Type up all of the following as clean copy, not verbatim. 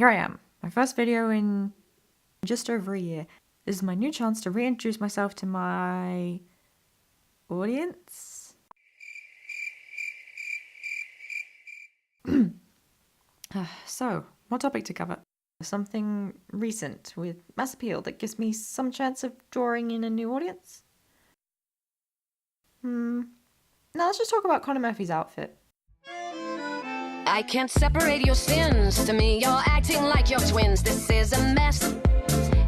here I am, my first video in just over a year. This is my new chance to reintroduce myself to my audience. So, what topic to cover? Something recent with mass appeal that gives me some chance of drawing in a new audience? Now let's just talk about Connor Murphy's outfit. I can't separate your sins. To me, you're acting like you're twins. This is a mess.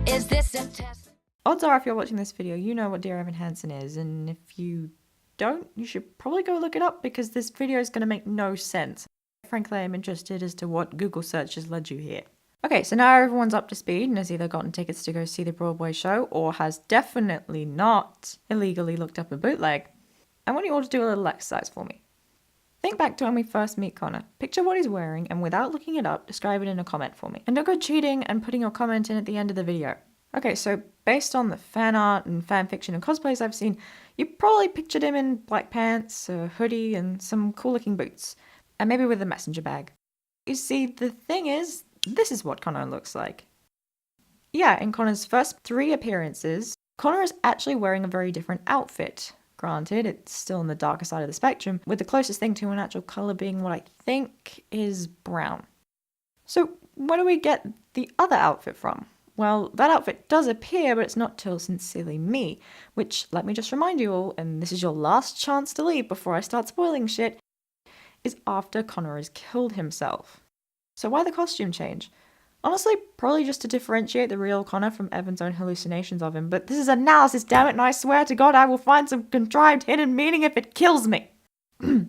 Is this a test? Odds are if you're watching this video, you know what Dear Evan Hansen is, and if you don't, you should probably go look it up because this video is going to make no sense. Frankly, I'm interested as to what Google search has led you here. Okay, so now everyone's up to speed and has either gotten tickets to go see the Broadway show or has definitely not illegally looked up a bootleg. I want you all to do a little exercise for me. Think back to when we first meet Connor. Picture what he's wearing and without looking it up, describe it in a comment for me. And don't go cheating and putting your comment in at the end of the video. Okay, so based on the fan art and fan fiction and cosplays I've seen, you probably pictured him in black pants, a hoodie, and some cool looking boots. And maybe with a messenger bag. You see, the thing is, this is what Connor looks like. Yeah, in Connor's first 3 appearances, Connor is actually wearing a very different outfit. Granted, it's still on the darker side of the spectrum, with the closest thing to a natural colour being what I think is brown. So, where do we get the other outfit from? Well, that outfit does appear, but it's not till Sincerely Me, which, let me just remind you all, and this is your last chance to leave before I start spoiling shit, is after Connor has killed himself. So why the costume change? Honestly, probably just to differentiate the real Connor from Evan's own hallucinations of him, but this is analysis, damn it, and I swear to God I will find some contrived hidden meaning if it kills me. Now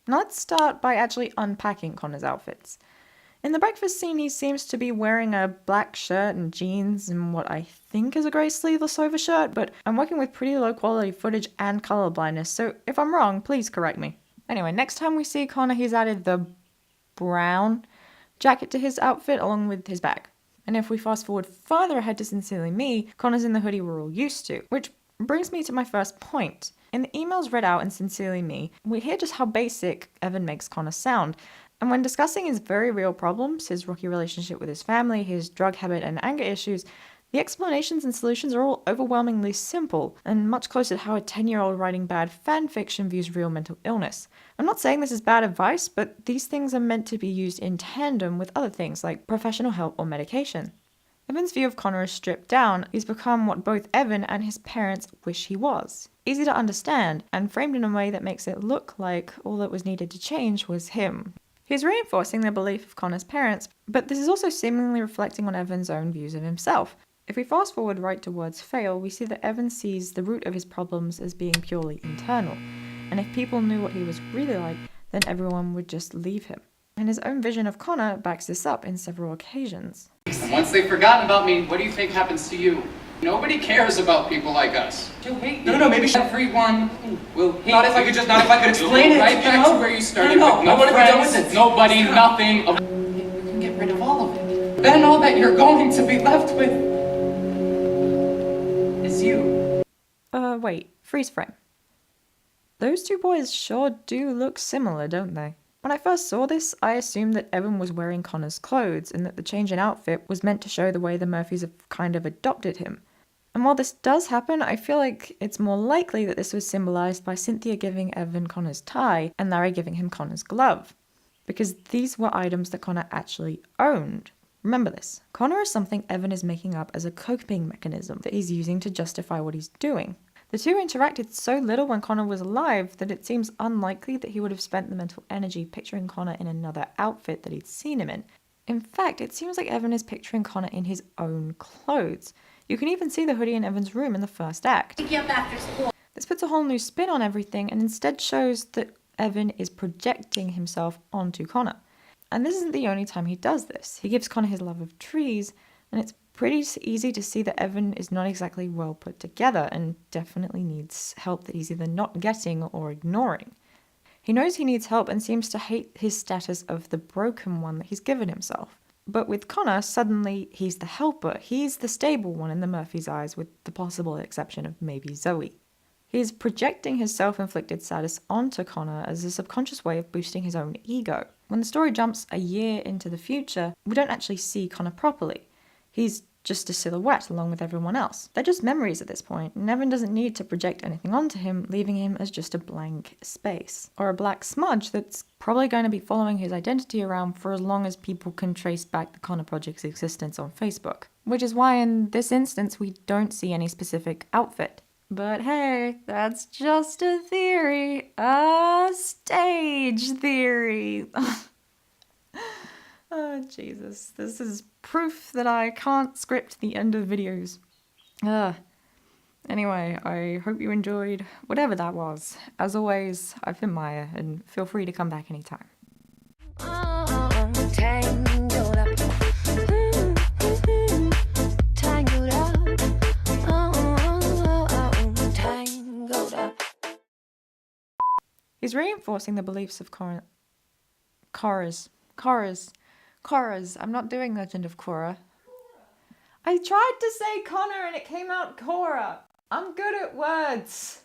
let's start by actually unpacking Connor's outfits. In the breakfast scene, he seems to be wearing a black shirt and jeans and what I think is a grey sleeveless overshirt, but I'm working with pretty low quality footage and colour blindness, so if I'm wrong, please correct me. Anyway, next time we see Connor, he's added the brown jacket to his outfit along with his bag. And if we fast forward further ahead to Sincerely Me, Connor's in the hoodie we're all used to, which brings me to my first point. In the emails read out in Sincerely Me, we hear just how basic Evan makes Connor sound. And when discussing his very real problems, his rocky relationship with his family, his drug habit and anger issues, the explanations and solutions are all overwhelmingly simple and much closer to how a 10-year-old writing bad fan fiction views real mental illness. I'm not saying this is bad advice, but these things are meant to be used in tandem with other things like professional help or medication. Evan's view of Connor is stripped down. He's become what both Evan and his parents wish he was. Easy to understand and framed in a way that makes it look like all that was needed to change was him. He's reinforcing the belief of Connor's parents, but this is also seemingly reflecting on Evan's own views of himself. If we fast forward right towards Fail, we see that Evan sees the root of his problems as being purely internal. And if people knew what he was really like, then everyone would just leave him. And his own vision of Connor backs this up in several occasions. And once they've forgotten about me, what do you think happens to you? Nobody cares about people like us. You'll hate me. No, maybe everyone will hate Not if I could explain it. Right back to where you started with no friends, nobody, nothing. You can get rid of all of it. Then all that you're going to be left with is you. Wait, freeze frame. Those 2 boys sure do look similar, don't they? When I first saw this, I assumed that Evan was wearing Connor's clothes and that the change in outfit was meant to show the way the Murphys have kind of adopted him. And while this does happen, I feel like it's more likely that this was symbolized by Cynthia giving Evan Connor's tie and Larry giving him Connor's glove. Because these were items that Connor actually owned. Remember this, Connor is something Evan is making up as a coping mechanism that he's using to justify what he's doing. The 2 interacted so little when Connor was alive that it seems unlikely that he would have spent the mental energy picturing Connor in another outfit that he'd seen him in. In fact, it seems like Evan is picturing Connor in his own clothes. You can even see the hoodie in Evan's room in the first act. Pick you up after school. This puts a whole new spin on everything and instead shows that Evan is projecting himself onto Connor. And this isn't the only time he does this. He gives Connor his love of trees, and it's pretty easy to see that Evan is not exactly well put together and definitely needs help that he's either not getting or ignoring. He knows he needs help and seems to hate his status of the broken one that he's given himself. But with Connor, suddenly he's the helper. He's the stable one in the Murphy's eyes, with the possible exception of maybe Zoe. He's projecting his self-inflicted status onto Connor as a subconscious way of boosting his own ego. When the story jumps a year into the future, we don't actually see Connor properly. He's just a silhouette along with everyone else. They're just memories at this point, and Evan doesn't need to project anything onto him, leaving him as just a blank space. Or a black smudge that's probably going to be following his identity around for as long as people can trace back the Connor Project's existence on Facebook. Which is why in this instance we don't see any specific outfit. But hey, that's just a theory. A stage theory. Oh, Jesus. This is proof that I can't script the end of videos. Anyway, I hope you enjoyed whatever that was. As always, I've been Maya, and feel free to come back anytime. Tangled up. Tangled up. Tangled up. He's reinforcing the beliefs of Korra's. I'm not doing Legend of Korra. I tried to say Connor and it came out Korra. I'm good at words.